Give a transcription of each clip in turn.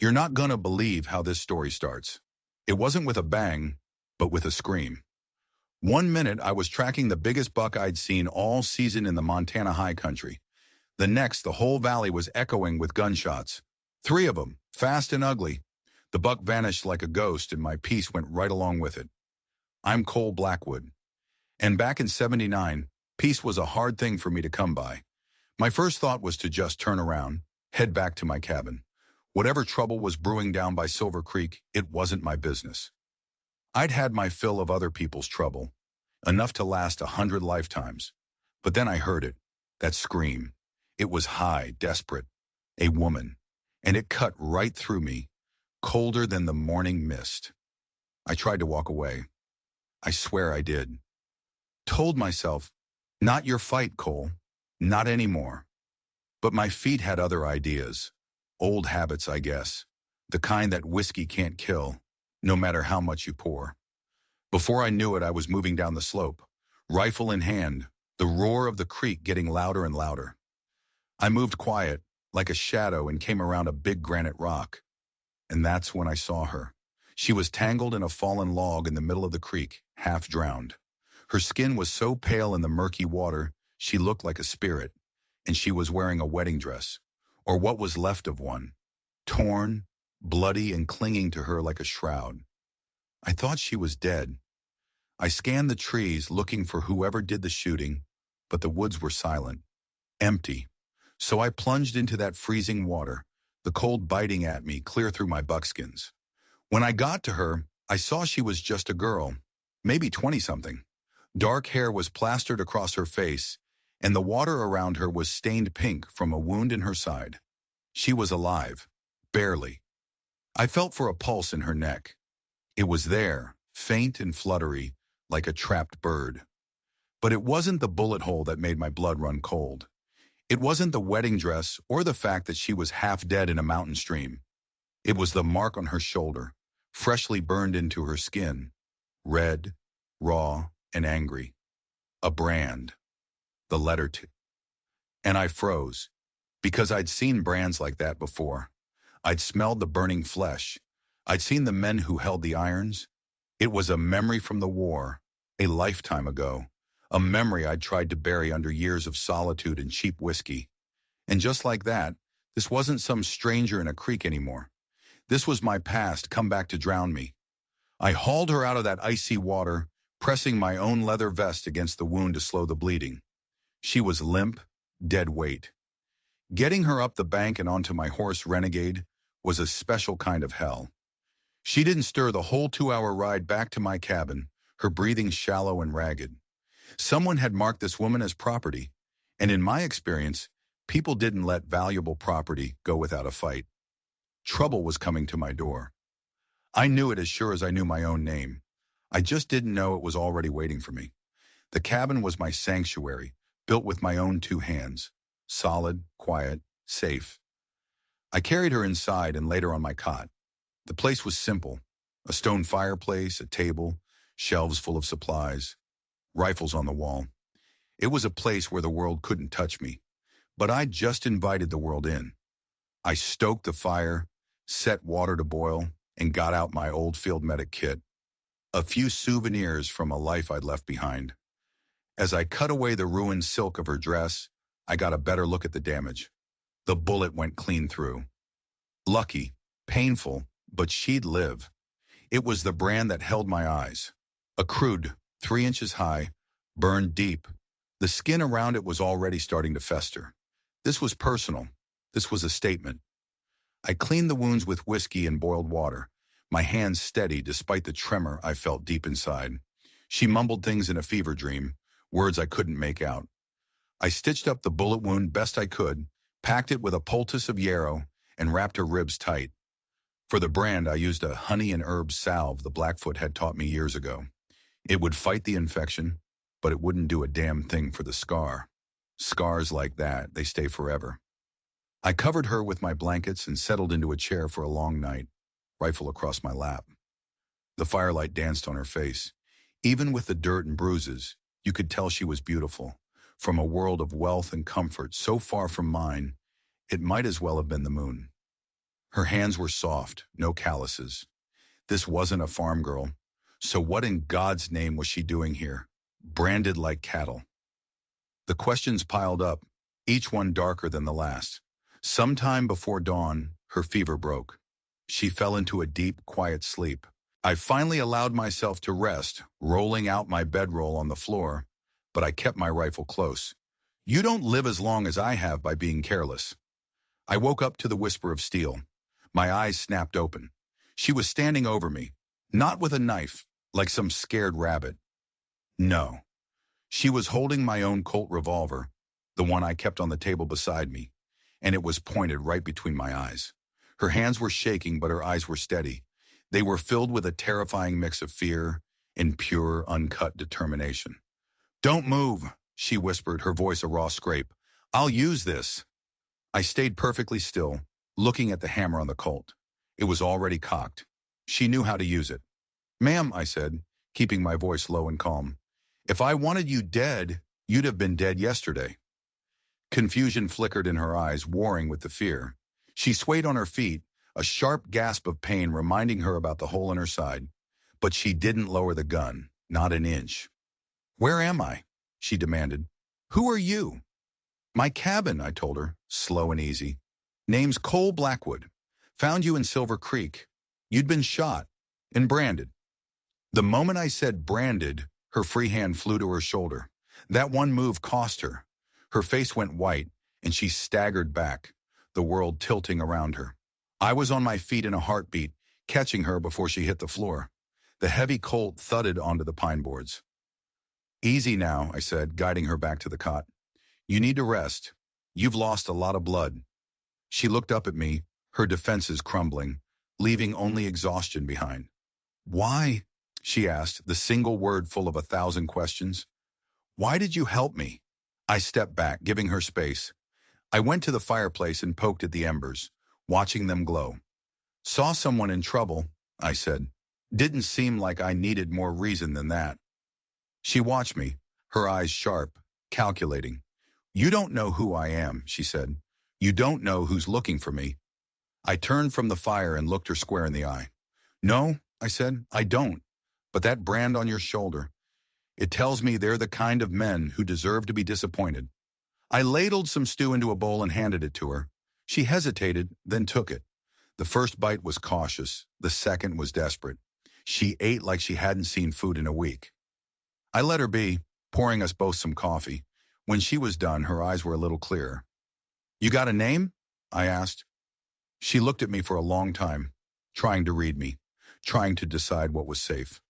You're not gonna believe how this story starts. It wasn't with a bang, but with a scream. One minute, I was tracking the biggest buck I'd seen all season in the Montana high country. The next, the whole valley was echoing with gunshots. Three of them, fast and ugly. The buck vanished like a ghost, and my peace went right along with it. I'm Cole Blackwood. And back in '79, peace was a hard thing for me to come by. My first thought was to just turn around, head back to my cabin. Whatever trouble was brewing down by Silver Creek, it wasn't my business. I'd had my fill of other people's trouble, enough to last 100 lifetimes. But then I heard it, that scream. It was high, desperate, a woman, and it cut right through me, colder than the morning mist. I tried to walk away. I swear I did. Told myself, not your fight, Cole, not anymore. But my feet had other ideas, old habits, I guess, the kind that whiskey can't kill, no matter how much you pour. Before I knew it, I was moving down the slope, rifle in hand, the roar of the creek getting louder and louder. I moved quiet, like a shadow, and came around a big granite rock. And that's when I saw her. She was tangled in a fallen log in the middle of the creek, half drowned. Her skin was so pale in the murky water, she looked like a spirit, and she was wearing a wedding dress, or what was left of one, torn, bloody, and clinging to her like a shroud. I thought she was dead. I scanned the trees, looking for whoever did the shooting, but the woods were silent, empty. So I plunged into that freezing water, the cold biting at me clear through my buckskins. When I got to her, I saw she was just a girl, maybe 20-something. Dark hair was plastered across her face, and the water around her was stained pink from a wound in her side. She was alive, barely. I felt for a pulse in her neck. It was there, faint and fluttery, like a trapped bird. But it wasn't the bullet hole that made my blood run cold. It wasn't the wedding dress or the fact that she was half dead in a mountain stream. It was the mark on her shoulder, freshly burned into her skin, red, raw, and angry. A brand. The letter T. And I froze, because I'd seen brands like that before. I'd smelled the burning flesh. I'd seen the men who held the irons. It was a memory from the war, a lifetime ago, a memory I'd tried to bury under years of solitude and cheap whiskey. And just like that, this wasn't some stranger in a creek anymore. This was my past come back to drown me. I hauled her out of that icy water, pressing my own leather vest against the wound to slow the bleeding. She was limp, dead weight. Getting her up the bank and onto my horse Renegade was a special kind of hell. She didn't stir the whole 2-hour ride back to my cabin, her breathing shallow and ragged. Someone had marked this woman as property, and in my experience, people didn't let valuable property go without a fight. Trouble was coming to my door. I knew it as sure as I knew my own name. I just didn't know it was already waiting for me. The cabin was my sanctuary, built with my own 2 hands. Solid, quiet, safe. I carried her inside and laid her on my cot. The place was simple. A stone fireplace, a table, shelves full of supplies, rifles on the wall. It was a place where the world couldn't touch me. But I'd just invited the world in. I stoked the fire, set water to boil, and got out my old field medic kit. A few souvenirs from a life I'd left behind. As I cut away the ruined silk of her dress, I got a better look at the damage. The bullet went clean through. Lucky, painful, but she'd live. It was the brand that held my eyes. A crude, 3 inches high, burned deep. The skin around it was already starting to fester. This was personal. This was a statement. I cleaned the wounds with whiskey and boiled water, my hands steady despite the tremor I felt deep inside. She mumbled things in a fever dream, words I couldn't make out. I stitched up the bullet wound best I could, packed it with a poultice of yarrow, and wrapped her ribs tight. For the brand, I used a honey and herbs salve the Blackfoot had taught me years ago. It would fight the infection, but it wouldn't do a damn thing for the scar. Scars like that, they stay forever. I covered her with my blankets and settled into a chair for a long night, rifle across my lap. The firelight danced on her face. Even with the dirt and bruises, you could tell she was beautiful. From a world of wealth and comfort so far from mine, it might as well have been the moon. Her hands were soft, no calluses. This wasn't a farm girl. So what in God's name was she doing here? Branded like cattle. The questions piled up, each one darker than the last. Sometime before dawn, her fever broke. She fell into a deep, quiet sleep. I finally allowed myself to rest, rolling out my bedroll on the floor, but I kept my rifle close. You don't live as long as I have by being careless. I woke up to the whisper of steel. My eyes snapped open. She was standing over me, not with a knife, like some scared rabbit. No. She was holding my own Colt revolver, the one I kept on the table beside me, and it was pointed right between my eyes. Her hands were shaking, but her eyes were steady. They were filled with a terrifying mix of fear and pure, uncut determination. Don't move, she whispered, her voice a raw scrape. I'll use this. I stayed perfectly still, looking at the hammer on the Colt. It was already cocked. She knew how to use it. Ma'am, I said, keeping my voice low and calm. If I wanted you dead, you'd have been dead yesterday. Confusion flickered in her eyes, warring with the fear. She swayed on her feet, a sharp gasp of pain reminding her about the hole in her side. But she didn't lower the gun, not an inch. Where am I? She demanded. Who are you? My cabin, I told her, slow and easy. Name's Cole Blackwood. Found you in Silver Creek. You'd been shot and branded. The moment I said branded, her free hand flew to her shoulder. That one move cost her. Her face went white, and she staggered back, the world tilting around her. I was on my feet in a heartbeat, catching her before she hit the floor. The heavy Colt thudded onto the pine boards. Easy now, I said, guiding her back to the cot. You need to rest. You've lost a lot of blood. She looked up at me, her defenses crumbling, leaving only exhaustion behind. Why? She asked, the single word full of 1,000 questions. Why did you help me? I stepped back, giving her space. I went to the fireplace and poked at the embers, watching them glow. Saw someone in trouble, I said. Didn't seem like I needed more reason than that. She watched me, her eyes sharp, calculating. You don't know who I am, she said. You don't know who's looking for me. I turned from the fire and looked her square in the eye. No, I said, I don't. But that brand on your shoulder, it tells me they're the kind of men who deserve to be disappointed. I ladled some stew into a bowl and handed it to her. She hesitated, then took it. The first bite was cautious. The second was desperate. She ate like she hadn't seen food in a week. I let her be, pouring us both some coffee. When she was done, her eyes were a little clearer. You got a name? I asked. She looked at me for a long time, trying to read me, trying to decide what was safe.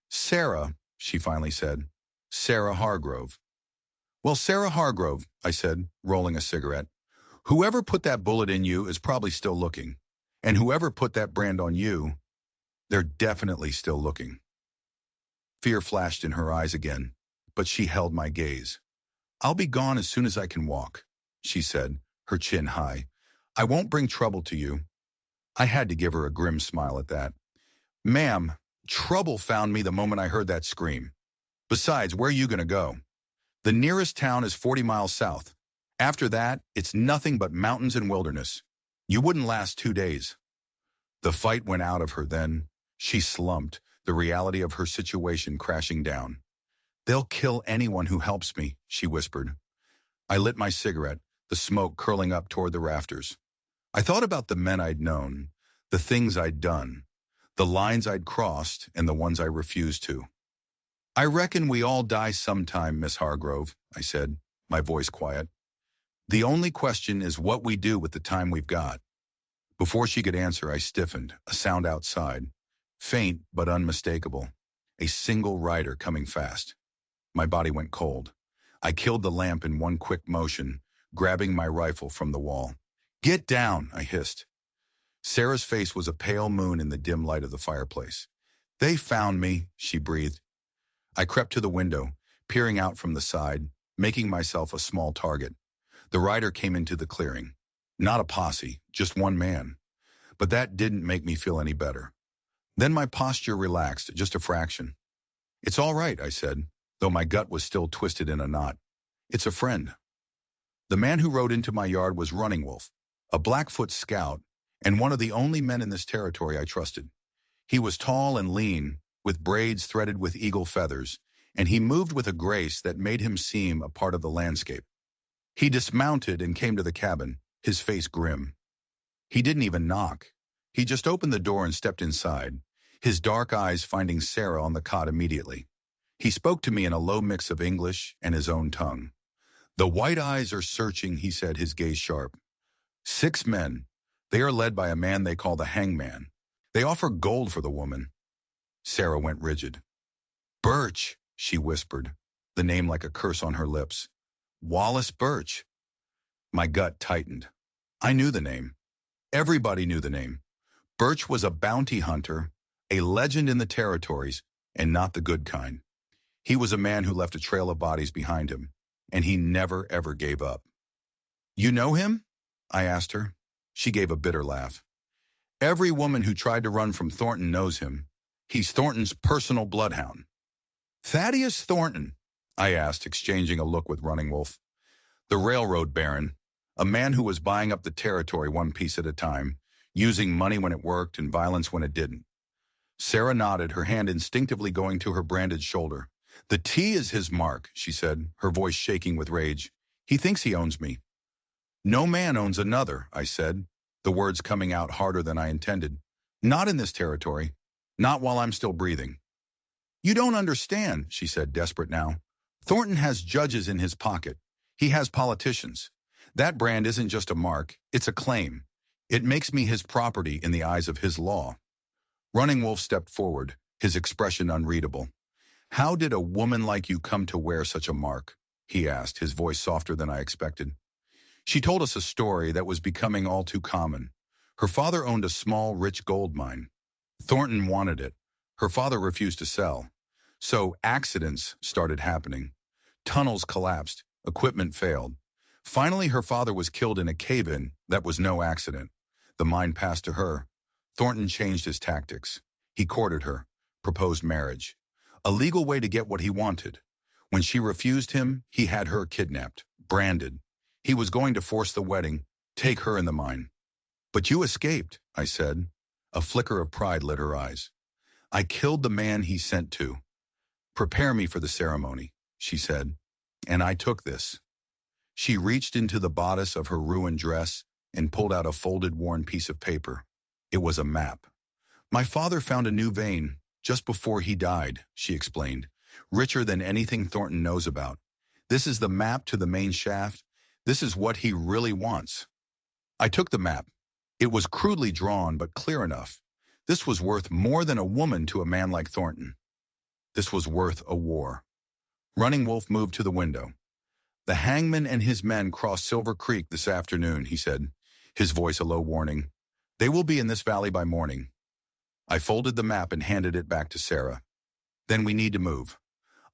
Sarah, she finally said. Sarah Hargrove. Well, Sarah Hargrove, I said, rolling a cigarette. Whoever put that bullet in you is probably still looking. And whoever put that brand on you, they're definitely still looking. Fear flashed in her eyes again, but she held my gaze. I'll be gone as soon as I can walk, she said, her chin high. I won't bring trouble to you. I had to give her a grim smile at that. Ma'am, trouble found me the moment I heard that scream. Besides, where are you going to go? The nearest town is 40 miles south. After that, it's nothing but mountains and wilderness. You wouldn't last 2 days. The fight went out of her then. She slumped, the reality of her situation crashing down. They'll kill anyone who helps me, she whispered. I lit my cigarette, the smoke curling up toward the rafters. I thought about the men I'd known, the things I'd done, the lines I'd crossed, and the ones I refused to. I reckon we all die sometime, Miss Hargrove, I said, my voice quiet. The only question is what we do with the time we've got. Before she could answer, I stiffened, a sound outside. Faint but unmistakable. A single rider coming fast. My body went cold. I killed the lamp in one quick motion, grabbing my rifle from the wall. Get down, I hissed. Sarah's face was a pale moon in the dim light of the fireplace. They found me, she breathed. I crept to the window, peering out from the side, making myself a small target. The rider came into the clearing. Not a posse, just one man. But that didn't make me feel any better. Then my posture relaxed, just a fraction. It's all right, I said, though my gut was still twisted in a knot. It's a friend. The man who rode into my yard was Running Wolf, a Blackfoot scout, and one of the only men in this territory I trusted. He was tall and lean, with braids threaded with eagle feathers, and he moved with a grace that made him seem a part of the landscape. He dismounted and came to the cabin, his face grim. He didn't even knock. He just opened the door and stepped inside, his dark eyes finding Sarah on the cot immediately. He spoke to me in a low mix of English and his own tongue. "The white eyes are searching," he said, his gaze sharp. "6 men. They are led by a man they call the hangman. They offer gold for the woman." Sarah went rigid. "Birch," she whispered, the name like a curse on her lips. "Wallace Birch." My gut tightened. I knew the name. Everybody knew the name. Birch was a bounty hunter, a legend in the territories, and not the good kind. He was a man who left a trail of bodies behind him, and he never ever gave up. "You know him?" I asked her. She gave a bitter laugh. "Every woman who tried to run from Thornton knows him. He's Thornton's personal bloodhound." "Thaddeus Thornton?" I asked, exchanging a look with Running Wolf. "The railroad baron, a man who was buying up the territory one piece at a time, using money when it worked and violence when it didn't." Sarah nodded, her hand instinctively going to her branded shoulder. "The T is his mark," she said, her voice shaking with rage. "He thinks he owns me." "No man owns another," I said, the words coming out harder than I intended. "Not in this territory. Not while I'm still breathing." "You don't understand," she said, desperate now. "Thornton has judges in his pocket. He has politicians. That brand isn't just a mark, it's a claim. It makes me his property in the eyes of his law." Running Wolf stepped forward, his expression unreadable. "How did a woman like you come to wear such a mark?" he asked, his voice softer than I expected. She told us a story that was becoming all too common. Her father owned a small, rich gold mine. Thornton wanted it. Her father refused to sell. So accidents started happening. Tunnels collapsed. Equipment failed. Finally, her father was killed in a cave-in that was no accident. The mine passed to her. Thornton changed his tactics. He courted her, proposed marriage. A legal way to get what he wanted. When she refused him, he had her kidnapped, branded. He was going to force the wedding, take her in the mine. "But you escaped," I said. A flicker of pride lit her eyes. "I killed the man he sent to. Prepare me for the ceremony," she said. "And I took this." She reached into the bodice of her ruined dress and pulled out a folded, worn piece of paper. It was a map. "My father found a new vein just before he died," she explained, "richer than anything Thornton knows about. This is the map to the main shaft. This is what he really wants." I took the map. It was crudely drawn, but clear enough. This was worth more than a woman to a man like Thornton. This was worth a war. Running Wolf moved to the window. "The hangman and his men cross Silver Creek this afternoon," he said, his voice a low warning. "They will be in this valley by morning." I folded the map and handed it back to Sarah. "Then we need to move."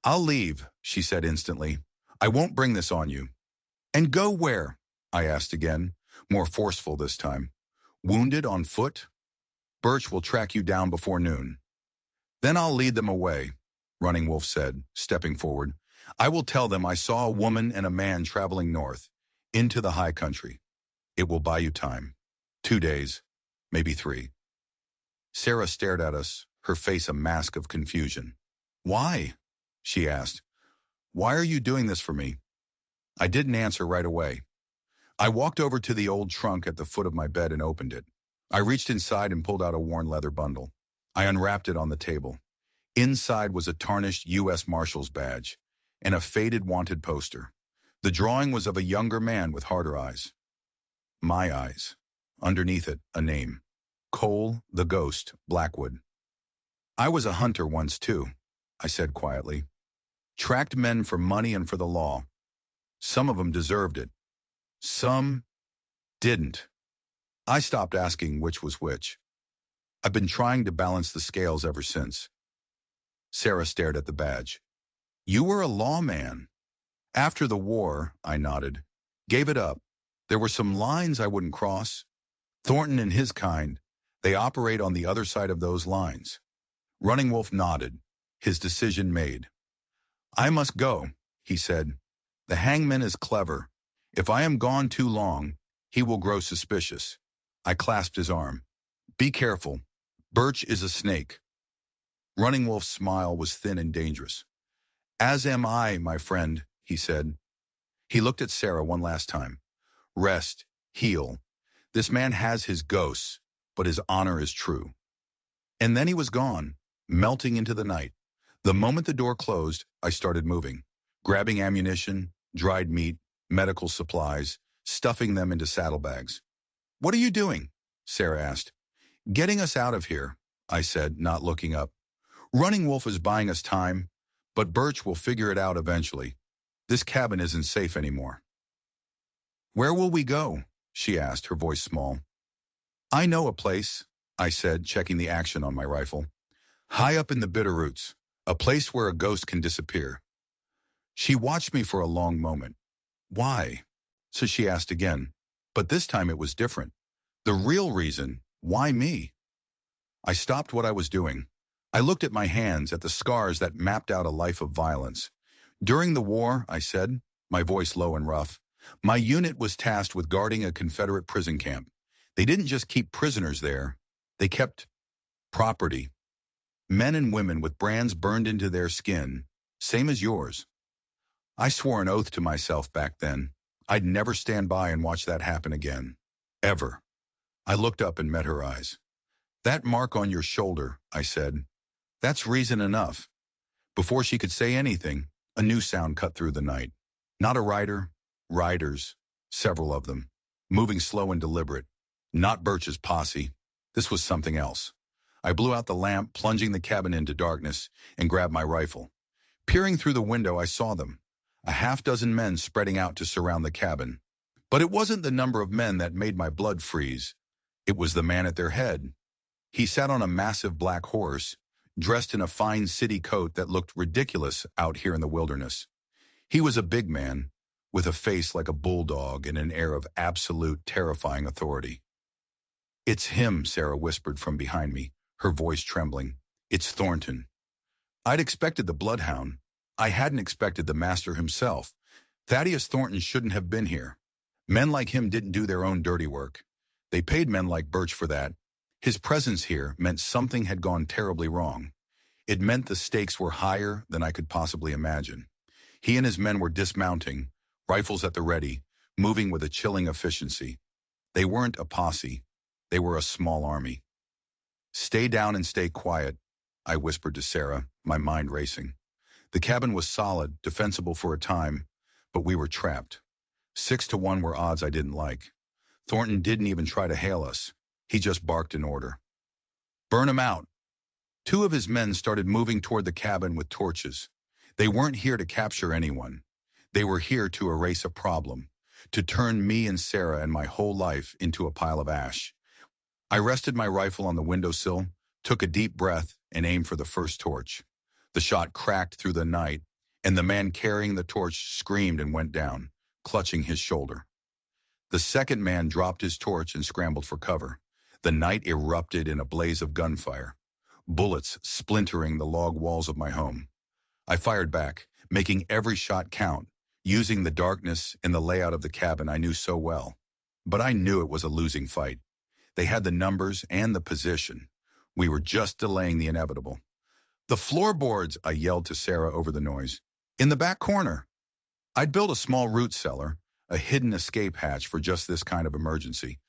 "I'll leave," she said instantly. "I won't bring this on you." "And go where?" I asked again, more forceful this time. "Wounded on foot? Birch will track you down before noon." "Then I'll lead them away," Running Wolf said, stepping forward. "I will tell them I saw a woman and a man traveling north, into the high country. It will buy you time. 2 days, maybe 3. Sarah stared at us, her face a mask of confusion. "Why?" she asked. "Why are you doing this for me?" I didn't answer right away. I walked over to the old trunk at the foot of my bed and opened it. I reached inside and pulled out a worn leather bundle. I unwrapped it on the table. Inside was a tarnished U.S. Marshal's badge and a faded wanted poster. The drawing was of a younger man with harder eyes. My eyes. Underneath it, a name. Cole, the Ghost, Blackwood. "I was a hunter once too," I said quietly. "Tracked men for money and for the law. Some of them deserved it. Some didn't. I stopped asking which was which. I've been trying to balance the scales ever since." Sarah stared at the badge. "You were a lawman." "After the war," I nodded. "Gave it up. There were some lines I wouldn't cross. Thornton and his kind, they operate on the other side of those lines." Running Wolf nodded, his decision made. "I must go," he said. "The hangman is clever. If I am gone too long, he will grow suspicious. I clasped his arm. Be careful. Birch is a snake. Running Wolf's smile was thin and dangerous. As am I, my friend, he said. He looked at Sarah one last time. Rest, heal. This man has his ghosts, but his honor is true. And then he was gone, melting into the night. The moment the door closed, I started moving, grabbing ammunition, dried meat, medical supplies, stuffing them into saddlebags. What are you doing? Sarah asked. Getting us out of here, I said, not looking up. Running Wolf is buying us time, but Birch will figure it out eventually. This cabin isn't safe anymore. Where will we go? She asked, her voice small. I know a place, I said, checking the action on my rifle. High up in the Bitterroots, a place where a ghost can disappear. She watched me for a long moment. Why? So she asked again, but this time it was different. The real reason, why me? I stopped what I was doing. I looked at my hands, at the scars that mapped out a life of violence. During the war, I said, my voice low and rough, my unit was tasked with guarding a Confederate prison camp. They didn't just keep prisoners there, they kept property. Men and women with brands burned into their skin, same as yours. I swore an oath to myself back then. I'd never stand by and watch that happen again. Ever. I looked up and met her eyes. That mark on your shoulder, I said. That's reason enough. Before she could say anything, a new sound cut through the night. Not a rider, riders, several of them, moving slow and deliberate. Not Birch's posse. This was something else. I blew out the lamp, plunging the cabin into darkness, and grabbed my rifle. Peering through the window, I saw them. A half-dozen men spreading out to surround the cabin. But it wasn't the number of men that made my blood freeze. It was the man at their head. He sat on a massive black horse, dressed in a fine city coat that looked ridiculous out here in the wilderness. He was a big man, with a face like a bulldog and an air of absolute terrifying authority. It's him, Sarah whispered from behind me, her voice trembling. It's Thornton. I'd expected the bloodhound. I hadn't expected the master himself. Thaddeus Thornton shouldn't have been here. Men like him didn't do their own dirty work. They paid men like Birch for that. His presence here meant something had gone terribly wrong. It meant the stakes were higher than I could possibly imagine. He and his men were dismounting, rifles at the ready, moving with a chilling efficiency. They weren't a posse. They were a small army. Stay down and stay quiet, I whispered to Sarah, my mind racing. The cabin was solid, defensible for a time, but we were trapped. 6-1 were odds I didn't like. Thornton didn't even try to hail us. He just barked an order. Burn him out. 2 of his men started moving toward the cabin with torches. They weren't here to capture anyone. They were here to erase a problem, to turn me and Sarah and my whole life into a pile of ash. I rested my rifle on the windowsill, took a deep breath, and aimed for the first torch. The shot cracked through the night, and the man carrying the torch screamed and went down, clutching his shoulder. The second man dropped his torch and scrambled for cover. The night erupted in a blaze of gunfire, bullets splintering the log walls of my home. I fired back, making every shot count, using the darkness and the layout of the cabin I knew so well. But I knew it was a losing fight. They had the numbers and the position. We were just delaying the inevitable. The floorboards, I yelled to Sarah over the noise. In the back corner. I'd built a small root cellar, a hidden escape hatch for just this kind of emergency.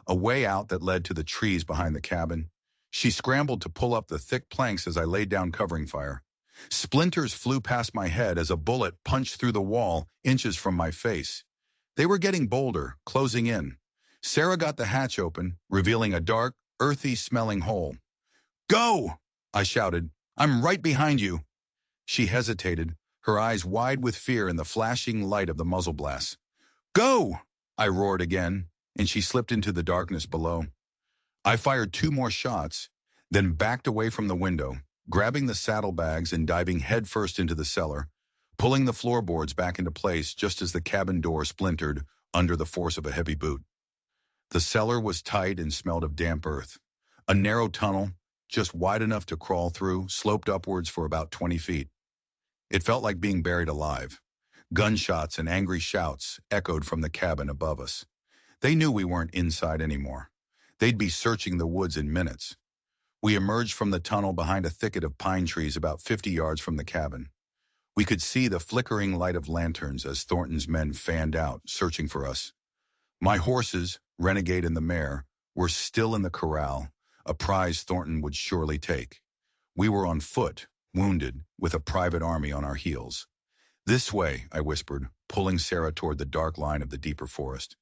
A way out that led to the trees behind the cabin. She scrambled to pull up the thick planks as I laid down covering fire. Splinters flew past my head as a bullet punched through the wall inches from my face. They were getting bolder, closing in. Sarah got the hatch open, revealing a dark, earthy-smelling hole. Go! I shouted. I'm right behind you. She hesitated, her eyes wide with fear in the flashing light of the muzzle blast. Go! I roared again, and she slipped into the darkness below. I fired 2 more shots, then backed away from the window, grabbing the saddlebags and diving headfirst into the cellar, pulling the floorboards back into place just as the cabin door splintered under the force of a heavy boot. The cellar was tight and smelled of damp earth. A narrow tunnel, just wide enough to crawl through, sloped upwards for about 20 feet. It felt like being buried alive. Gunshots and angry shouts echoed from the cabin above us. They knew we weren't inside anymore. They'd be searching the woods in minutes. We emerged from the tunnel behind a thicket of pine trees about 50 yards from the cabin. We could see the flickering light of lanterns as Thornton's men fanned out, searching for us. My horses, Renegade and the mare, were still in the corral, a prize Thornton would surely take. We were on foot, wounded, with a private army on our heels. This way, I whispered, pulling Sarah toward the dark line of the deeper forest.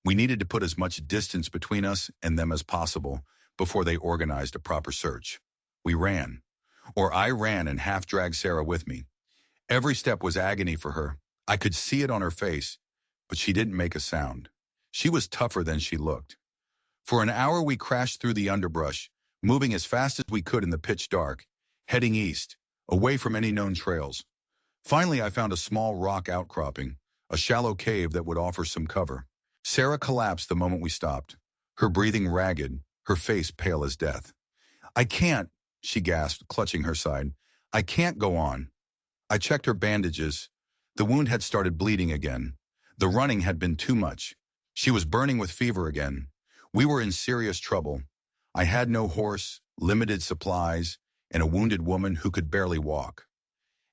We needed to put as much distance between us and them as possible before they organized a proper search. We ran. Or I ran and half-dragged Sarah with me. Every step was agony for her. I could see it on her face, but she didn't make a sound. She was tougher than she looked. For an hour we crashed through the underbrush, moving as fast as we could in the pitch dark, heading east, away from any known trails. Finally, I found a small rock outcropping, a shallow cave that would offer some cover. Sarah collapsed the moment we stopped, her breathing ragged, her face pale as death. "I can't," she gasped, clutching her side. "I can't go on." I checked her bandages. The wound had started bleeding again. The running had been too much. She was burning with fever again. We were in serious trouble. I had no horse, limited supplies, and a wounded woman who could barely walk.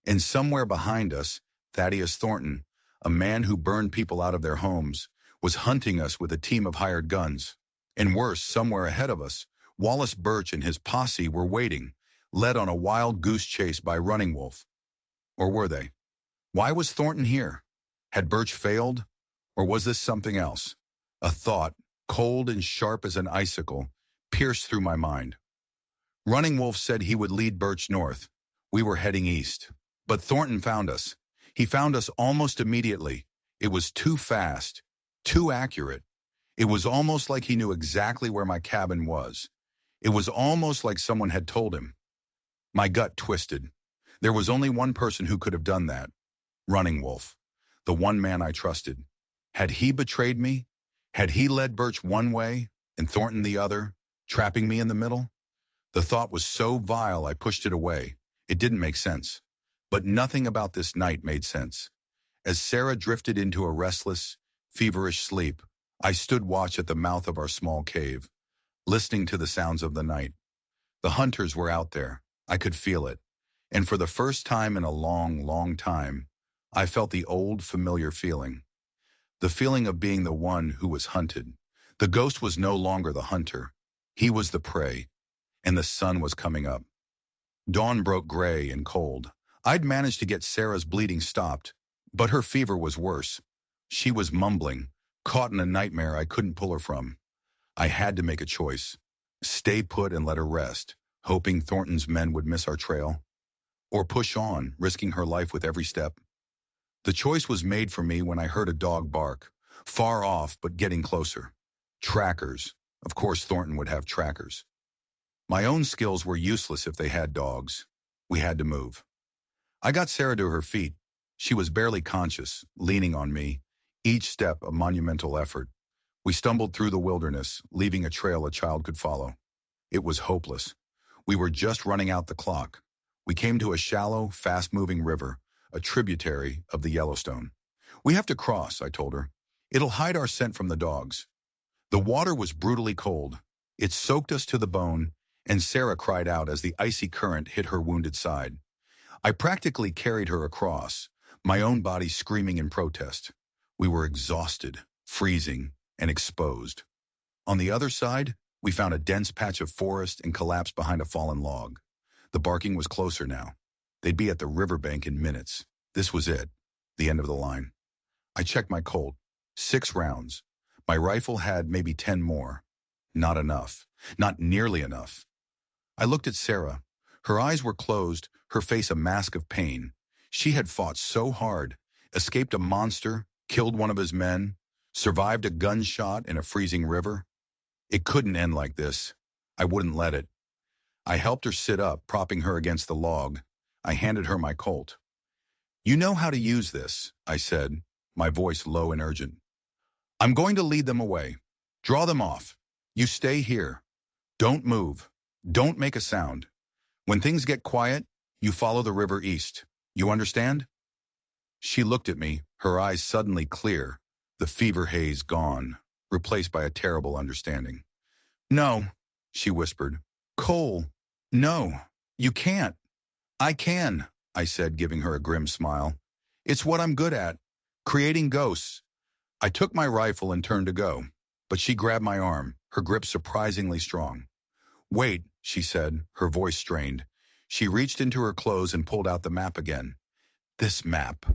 And somewhere behind us, Thaddeus Thornton, a man who burned people out of their homes, was hunting us with a team of hired guns. And worse, somewhere ahead of us, Wallace Birch and his posse were waiting, led on a wild goose chase by Running Wolf. Or were they? Why was Thornton here? Had Birch failed? Or was this something else? A thought, cold and sharp as an icicle, pierced through my mind. Running Wolf said he would lead Birch north. We were heading east. But Thornton found us. He found us almost immediately. It was too fast, too accurate. It was almost like he knew exactly where my cabin was. It was almost like someone had told him. My gut twisted. There was only one person who could have done that. Running Wolf. The one man I trusted. Had he betrayed me? Had he led Birch one way and Thornton the other, trapping me in the middle? The thought was so vile I pushed it away. It didn't make sense. But nothing about this night made sense. As Sarah drifted into a restless, feverish sleep, I stood watch at the mouth of our small cave, listening to the sounds of the night. The hunters were out there. I could feel it. And for the first time in a long, long time, I felt the old, familiar feeling. The feeling of being the one who was hunted. The ghost was no longer the hunter. He was the prey. And the sun was coming up. Dawn broke gray and cold. I'd managed to get Sarah's bleeding stopped, but her fever was worse. She was mumbling, caught in a nightmare I couldn't pull her from. I had to make a choice. Stay put and let her rest, hoping Thornton's men would miss our trail. Or push on, risking her life with every step. The choice was made for me when I heard a dog bark, far off but getting closer. Trackers. Of course Thornton would have trackers. My own skills were useless if they had dogs. We had to move. I got Sarah to her feet. She was barely conscious, leaning on me, each step a monumental effort. We stumbled through the wilderness, leaving a trail a child could follow. It was hopeless. We were just running out the clock. We came to a shallow, fast-moving river, a tributary of the Yellowstone. "We have to cross," I told her. "It'll hide our scent from the dogs." The water was brutally cold. It soaked us to the bone, and Sarah cried out as the icy current hit her wounded side. I practically carried her across, my own body screaming in protest. We were exhausted, freezing, and exposed. On the other side, we found a dense patch of forest and collapsed behind a fallen log. The barking was closer now. They'd be at the riverbank in minutes. This was it, the end of the line. I checked my Colt. 6 rounds. My rifle had maybe 10 more. Not enough. Not nearly enough. I looked at Sarah. Her eyes were closed, her face a mask of pain. She had fought so hard, escaped a monster, killed one of his men, survived a gunshot in a freezing river. It couldn't end like this. I wouldn't let it. I helped her sit up, propping her against the log. I handed her my Colt. "You know how to use this," I said, my voice low and urgent. "I'm going to lead them away. Draw them off. You stay here. Don't move. Don't make a sound. When things get quiet, you follow the river east. You understand?" She looked at me, her eyes suddenly clear, the fever haze gone, replaced by a terrible understanding. No, she whispered. Cole, no, you can't. I can, I said, giving her a grim smile. It's what I'm good at, creating ghosts. I took my rifle and turned to go, but she grabbed my arm, her grip surprisingly strong. Wait, she said, her voice strained. She reached into her clothes and pulled out the map again. This map,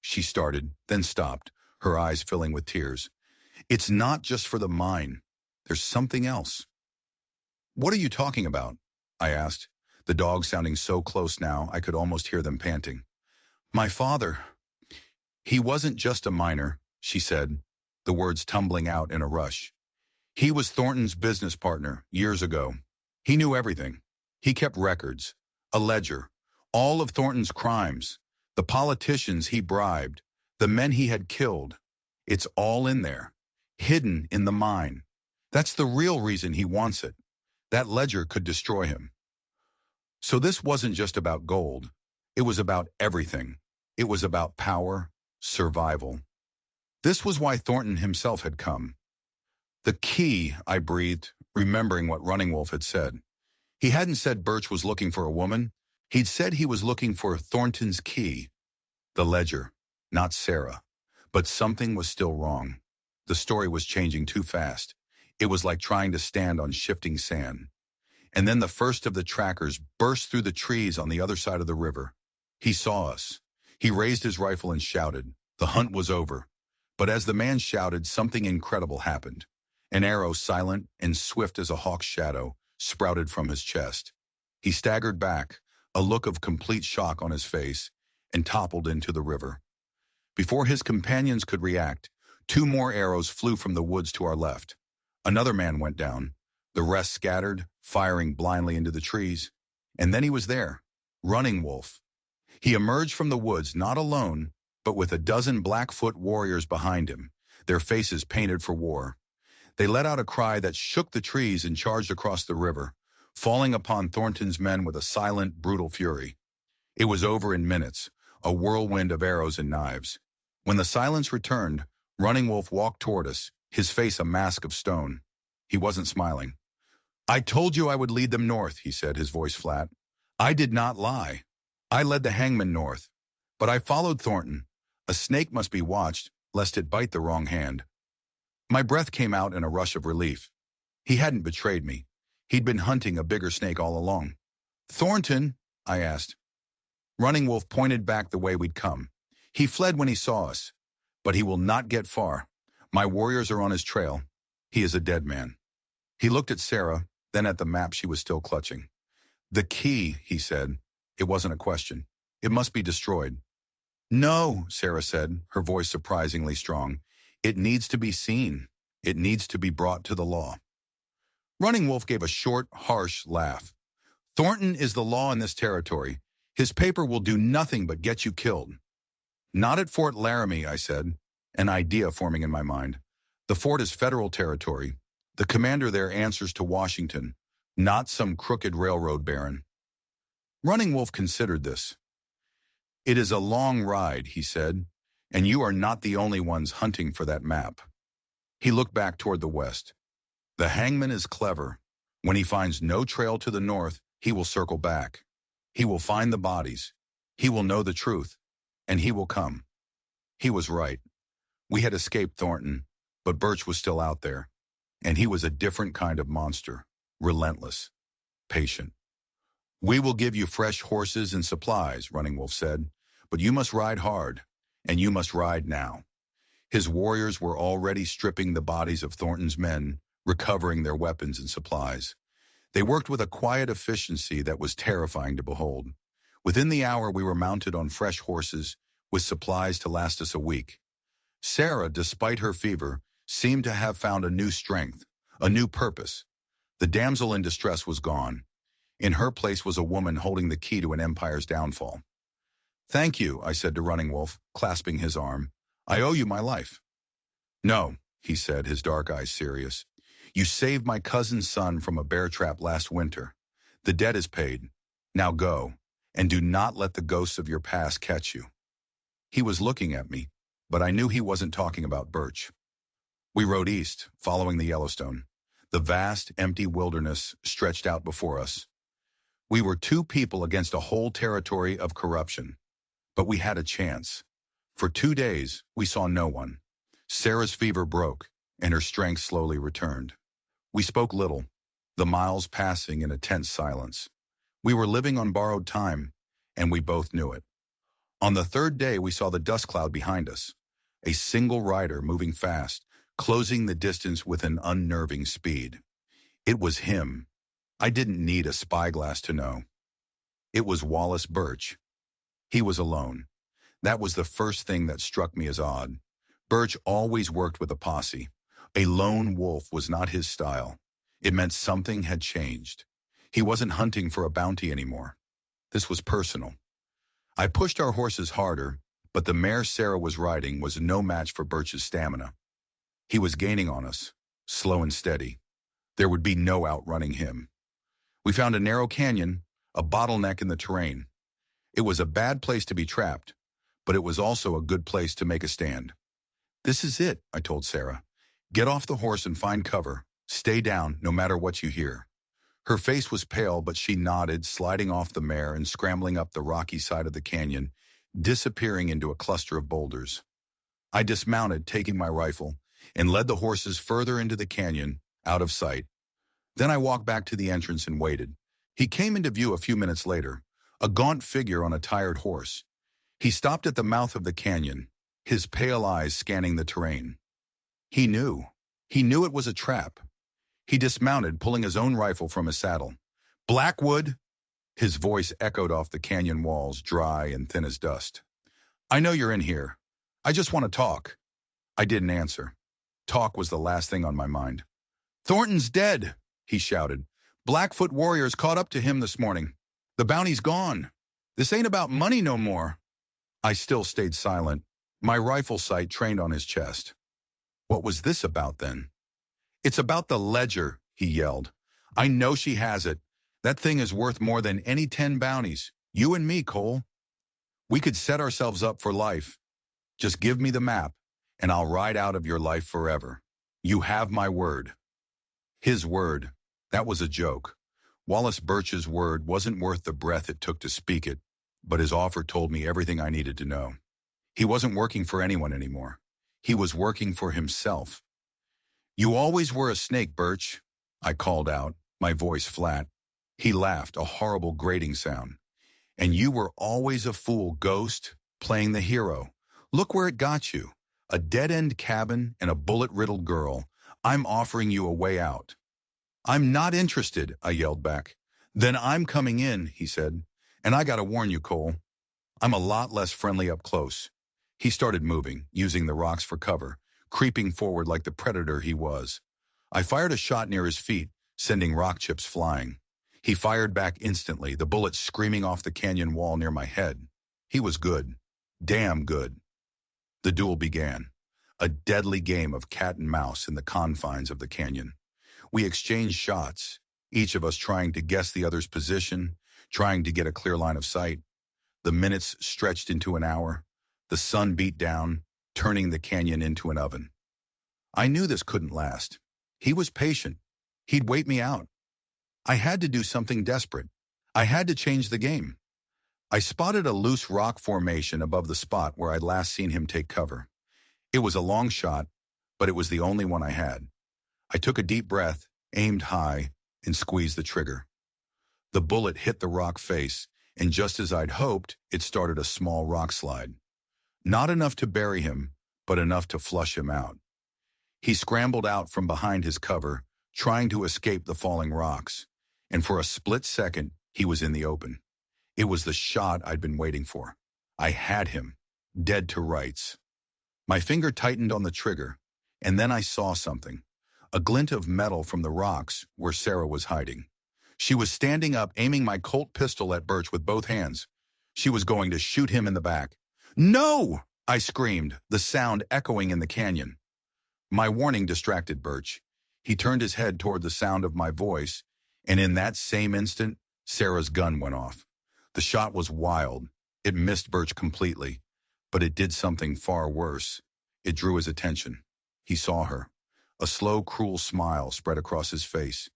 she started, then stopped, her eyes filling with tears. It's not just for the mine. There's something else. What are you talking about? I asked, the dogs sounding so close now I could almost hear them panting. My father. He wasn't just a miner, she said, the words tumbling out in a rush. He was Thornton's business partner years ago. He knew everything. He kept records, a ledger, all of Thornton's crimes, the politicians he bribed, the men he had killed. It's all in there, hidden in the mine. That's the real reason he wants it. That ledger could destroy him. So this wasn't just about gold. It was about everything. It was about power, survival. This was why Thornton himself had come. The key, I breathed, remembering what Running Wolf had said. He hadn't said Birch was looking for a woman. He'd said he was looking for Thornton's key, the ledger, not Sarah. But something was still wrong. The story was changing too fast. It was like trying to stand on shifting sand. And then the first of the trackers burst through the trees on the other side of the river. He saw us. He raised his rifle and shouted. The hunt was over. But as the man shouted, something incredible happened. An arrow, silent and swift as a hawk's shadow, sprouted from his chest. He staggered back, a look of complete shock on his face, and toppled into the river. Before his companions could react, 2 more arrows flew from the woods to our left. Another man went down. The rest scattered, firing blindly into the trees. And then he was there, Running Wolf. He emerged from the woods not alone, but with a dozen Blackfoot warriors behind him, their faces painted for war. They let out a cry that shook the trees and charged across the river, falling upon Thornton's men with a silent, brutal fury. It was over in minutes, a whirlwind of arrows and knives. When the silence returned, Running Wolf walked toward us, his face a mask of stone. He wasn't smiling. I told you I would lead them north, he said, his voice flat. I did not lie. I led the hangman north. But I followed Thornton. A snake must be watched, lest it bite the wrong hand. My breath came out in a rush of relief. He hadn't betrayed me. He'd been hunting a bigger snake all along. Thornton, I asked. Running Wolf pointed back the way we'd come. He fled when he saw us. But he will not get far. My warriors are on his trail. He is a dead man. He looked at Sarah, then at the map she was still clutching. The key, he said. It wasn't a question. It must be destroyed. No, Sarah said, her voice surprisingly strong. It needs to be seen. It needs to be brought to the law. Running Wolf gave a short, harsh laugh. Thornton is the law in this territory. His paper will do nothing but get you killed. Not at Fort Laramie, I said, an idea forming in my mind. The fort is federal territory. The commander there answers to Washington, not some crooked railroad baron. Running Wolf considered this. It is a long ride, he said, and you are not the only ones hunting for that map. He looked back toward the west. The hangman is clever. When he finds no trail to the north, he will circle back. He will find the bodies. He will know the truth, and he will come. He was right. We had escaped Thornton, but Birch was still out there, and he was a different kind of monster, relentless, patient. We will give you fresh horses and supplies, Running Wolf said, but you must ride hard, and you must ride now. His warriors were already stripping the bodies of Thornton's men, recovering their weapons and supplies. They worked with a quiet efficiency that was terrifying to behold. Within the hour, we were mounted on fresh horses, with supplies to last us a week. Sarah, despite her fever, seemed to have found a new strength, a new purpose. The damsel in distress was gone. In her place was a woman holding the key to an empire's downfall. Thank you, I said to Running Wolf, clasping his arm. I owe you my life. No, he said, his dark eyes serious. You saved my cousin's son from a bear trap last winter. The debt is paid. Now go, and do not let the ghosts of your past catch you. He was looking at me, but I knew he wasn't talking about Birch. We rode east, following the Yellowstone. The vast, empty wilderness stretched out before us. We were two people against a whole territory of corruption. But we had a chance. For 2 days, we saw no one. Sarah's fever broke, and her strength slowly returned. We spoke little, the miles passing in a tense silence. We were living on borrowed time, and we both knew it. On the third day, we saw the dust cloud behind us, a single rider moving fast, closing the distance with an unnerving speed. It was him. I didn't need a spyglass to know. It was Wallace Birch. He was alone. That was the first thing that struck me as odd. Birch always worked with a posse. A lone wolf was not his style. It meant something had changed. He wasn't hunting for a bounty anymore. This was personal. I pushed our horses harder, but the mare Sarah was riding was no match for Birch's stamina. He was gaining on us, slow and steady. There would be no outrunning him. We found a narrow canyon, a bottleneck in the terrain. It was a bad place to be trapped, but it was also a good place to make a stand. "This is it," I told Sarah. "Get off the horse and find cover. Stay down, no matter what you hear." Her face was pale, but she nodded, sliding off the mare and scrambling up the rocky side of the canyon, disappearing into a cluster of boulders. I dismounted, taking my rifle, and led the horses further into the canyon, out of sight. Then I walked back to the entrance and waited. He came into view a few minutes later, a gaunt figure on a tired horse. He stopped at the mouth of the canyon, his pale eyes scanning the terrain. He knew. He knew it was a trap. He dismounted, pulling his own rifle from his saddle. "Blackwood!" His voice echoed off the canyon walls, dry and thin as dust. "I know you're in here. I just want to talk." I didn't answer. Talk was the last thing on my mind. "Thornton's dead," he shouted. "Blackfoot warriors caught up to him this morning. The bounty's gone. This ain't about money no more." I still stayed silent, my rifle sight trained on his chest. What was this about then? "It's about the ledger," he yelled. "I know she has it. That thing is worth more than any 10 bounties. You and me, Cole. We could set ourselves up for life. Just give me the map, and I'll ride out of your life forever. You have my word." His word. That was a joke. Wallace Birch's word wasn't worth the breath it took to speak it, but his offer told me everything I needed to know. He wasn't working for anyone anymore. He was working for himself. "You always were a snake, Birch," I called out, my voice flat. He laughed, a horrible grating sound. "And you were always a fool, Ghost, playing the hero. Look where it got you. A dead-end cabin and a bullet-riddled girl. I'm offering you a way out." "I'm not interested," I yelled back. "Then I'm coming in," he said. "And I gotta warn you, Cole. I'm a lot less friendly up close." He started moving, using the rocks for cover, creeping forward like the predator he was. I fired a shot near his feet, sending rock chips flying. He fired back instantly, the bullet screaming off the canyon wall near my head. He was good. Damn good. The duel began. A deadly game of cat and mouse in the confines of the canyon. We exchanged shots, each of us trying to guess the other's position, trying to get a clear line of sight. The minutes stretched into an hour. The sun beat down, turning the canyon into an oven. I knew this couldn't last. He was patient. He'd wait me out. I had to do something desperate. I had to change the game. I spotted a loose rock formation above the spot where I'd last seen him take cover. It was a long shot, but it was the only one I had. I took a deep breath, aimed high, and squeezed the trigger. The bullet hit the rock face, and just as I'd hoped, it started a small rock slide. Not enough to bury him, but enough to flush him out. He scrambled out from behind his cover, trying to escape the falling rocks, and for a split second, he was in the open. It was the shot I'd been waiting for. I had him, dead to rights. My finger tightened on the trigger, and then I saw something. A glint of metal from the rocks where Sarah was hiding. She was standing up, aiming my Colt pistol at Birch with both hands. She was going to shoot him in the back. "No!" I screamed, the sound echoing in the canyon. My warning distracted Birch. He turned his head toward the sound of my voice, and in that same instant, Sarah's gun went off. The shot was wild. It missed Birch completely, but it did something far worse. It drew his attention. He saw her. A slow, cruel smile spread across his face.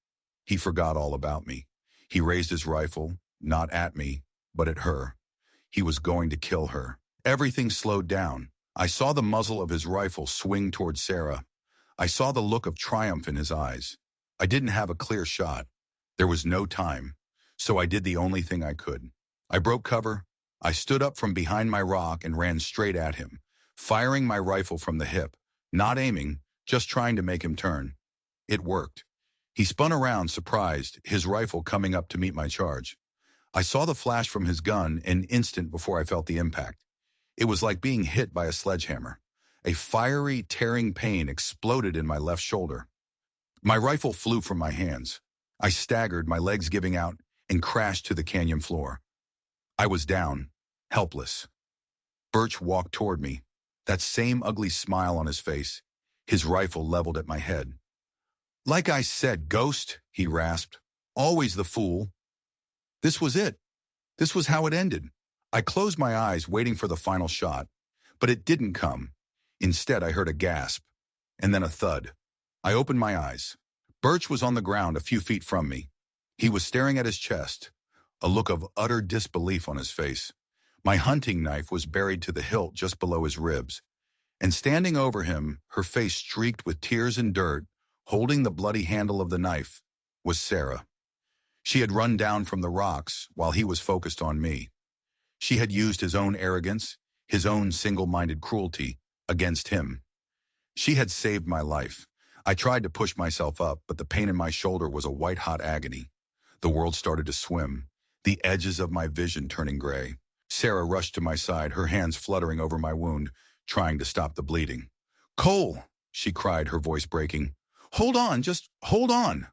He forgot all about me. He raised his rifle, not at me, but at her. He was going to kill her. Everything slowed down. I saw the muzzle of his rifle swing toward Sarah. I saw the look of triumph in his eyes. I didn't have a clear shot. There was no time. So I did the only thing I could. I broke cover. I stood up from behind my rock and ran straight at him, firing my rifle from the hip, not aiming, just trying to make him turn. It worked. He spun around, surprised, his rifle coming up to meet my charge. I saw the flash from his gun an instant before I felt the impact. It was like being hit by a sledgehammer. A fiery, tearing pain exploded in my left shoulder. My rifle flew from my hands. I staggered, my legs giving out, and crashed to the canyon floor. I was down, helpless. Birch walked toward me, that same ugly smile on his face, his rifle leveled at my head. "Like I said, Ghost," he rasped. "Always the fool." This was it. This was how it ended. I closed my eyes, waiting for the final shot, but it didn't come. Instead, I heard a gasp, and then a thud. I opened my eyes. Birch was on the ground a few feet from me. He was staring at his chest, a look of utter disbelief on his face. My hunting knife was buried to the hilt just below his ribs, and standing over him, her face streaked with tears and dirt, holding the bloody handle of the knife, was Sarah. She had run down from the rocks while he was focused on me. She had used his own arrogance, his own single-minded cruelty, against him. She had saved my life. I tried to push myself up, but the pain in my shoulder was a white-hot agony. The world started to swim, the edges of my vision turning gray. Sarah rushed to my side, her hands fluttering over my wound, trying to stop the bleeding. "Cole," she cried, her voice breaking. "Hold on, just hold on."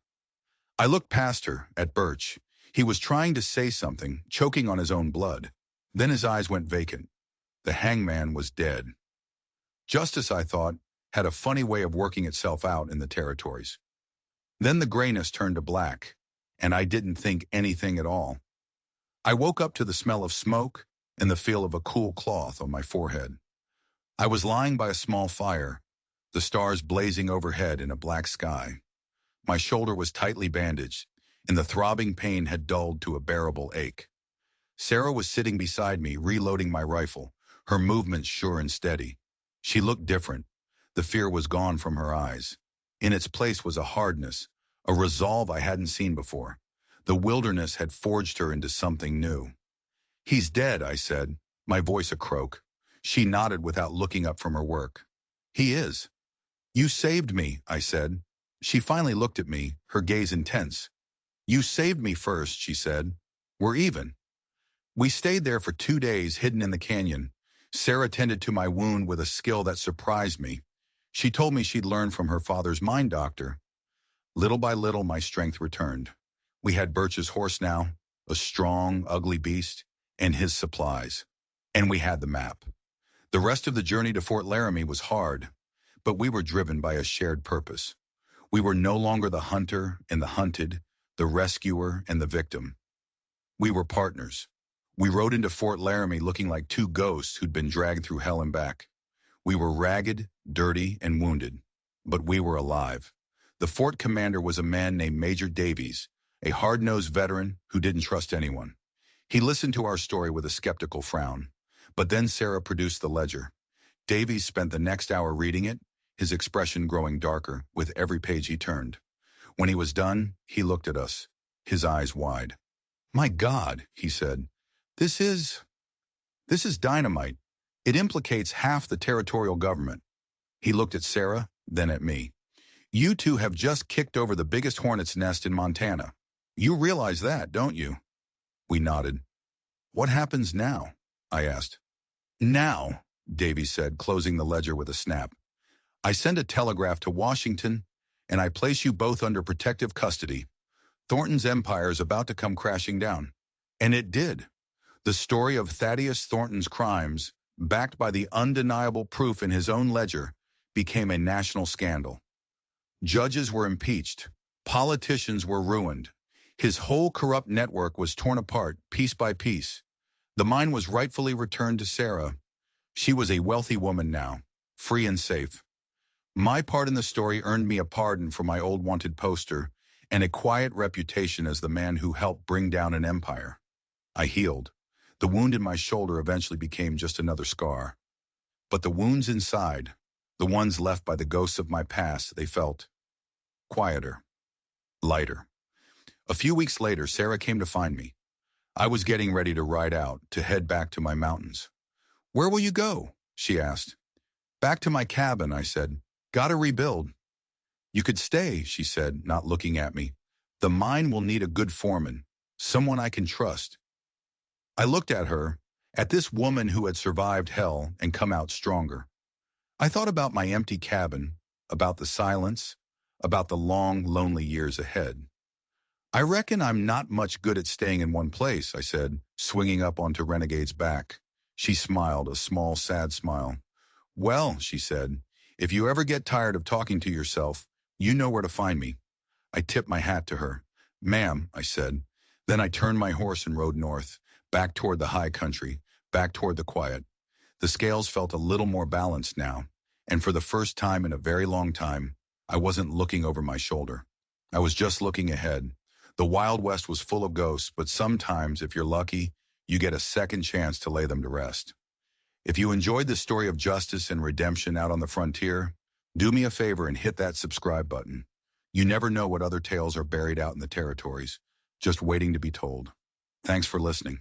I looked past her, at Birch. He was trying to say something, choking on his own blood. Then his eyes went vacant. The hangman was dead. Justice, I thought, had a funny way of working itself out in the territories. Then the grayness turned to black, and I didn't think anything at all. I woke up to the smell of smoke and the feel of a cool cloth on my forehead. I was lying by a small fire, the stars blazing overhead in a black sky. My shoulder was tightly bandaged, and the throbbing pain had dulled to a bearable ache. Sarah was sitting beside me, reloading my rifle, her movements sure and steady. She looked different. The fear was gone from her eyes. In its place was a hardness, a resolve I hadn't seen before. The wilderness had forged her into something new. "He's dead," I said, my voice a croak. She nodded without looking up from her work. "He is." "You saved me," I said. She finally looked at me, her gaze intense. "You saved me first," she said. "We're even." We stayed there for 2 days, hidden in the canyon. Sarah tended to my wound with a skill that surprised me. She told me she'd learned from her father's mind doctor. Little by little, my strength returned. We had Birch's horse now, a strong, ugly beast, and his supplies. And we had the map. The rest of the journey to Fort Laramie was hard, but we were driven by a shared purpose. We were no longer the hunter and the hunted, the rescuer and the victim. We were partners. We rode into Fort Laramie looking like two ghosts who'd been dragged through hell and back. We were ragged, dirty, and wounded, but we were alive. The fort commander was a man named Major Davies, a hard-nosed veteran who didn't trust anyone. He listened to our story with a skeptical frown, but then Sarah produced the ledger. Davies spent the next hour reading it, his expression growing darker with every page he turned. When he was done, he looked at us, his eyes wide. "My God," he said, This is dynamite. It implicates half the territorial government." He looked at Sarah, then at me. "You two have just kicked over the biggest hornet's nest in Montana. You realize that, don't you?" We nodded. "What happens now?" I asked. "Now," Davies said, closing the ledger with a snap, "I send a telegraph to Washington, and I place you both under protective custody. Thornton's empire is about to come crashing down." And it did. The story of Thaddeus Thornton's crimes, backed by the undeniable proof in his own ledger, became a national scandal. Judges were impeached. Politicians were ruined. His whole corrupt network was torn apart, piece by piece. The mine was rightfully returned to Sarah. She was a wealthy woman now, free and safe. My part in the story earned me a pardon for my old wanted poster and a quiet reputation as the man who helped bring down an empire. I healed. The wound in my shoulder eventually became just another scar. But the wounds inside, the ones left by the ghosts of my past, they felt quieter, lighter. A few weeks later, Sarah came to find me. I was getting ready to ride out, to head back to my mountains. "Where will you go?" she asked. "Back to my cabin," I said. "Gotta rebuild." "You could stay," she said, not looking at me. "The mine will need a good foreman, someone I can trust." I looked at her, at this woman who had survived hell and come out stronger. I thought about my empty cabin, about the silence, about the long, lonely years ahead. "I reckon I'm not much good at staying in one place," I said, swinging up onto Renegade's back. She smiled, a small, sad smile. "Well," she said, "if you ever get tired of talking to yourself, you know where to find me." I tipped my hat to her. "Ma'am," I said. Then I turned my horse and rode north, back toward the high country, back toward the quiet. The scales felt a little more balanced now, and for the first time in a very long time, I wasn't looking over my shoulder. I was just looking ahead. The Wild West was full of ghosts, but sometimes, if you're lucky, you get a second chance to lay them to rest. If you enjoyed this story of justice and redemption out on the frontier, do me a favor and hit that subscribe button. You never know what other tales are buried out in the territories, just waiting to be told. Thanks for listening.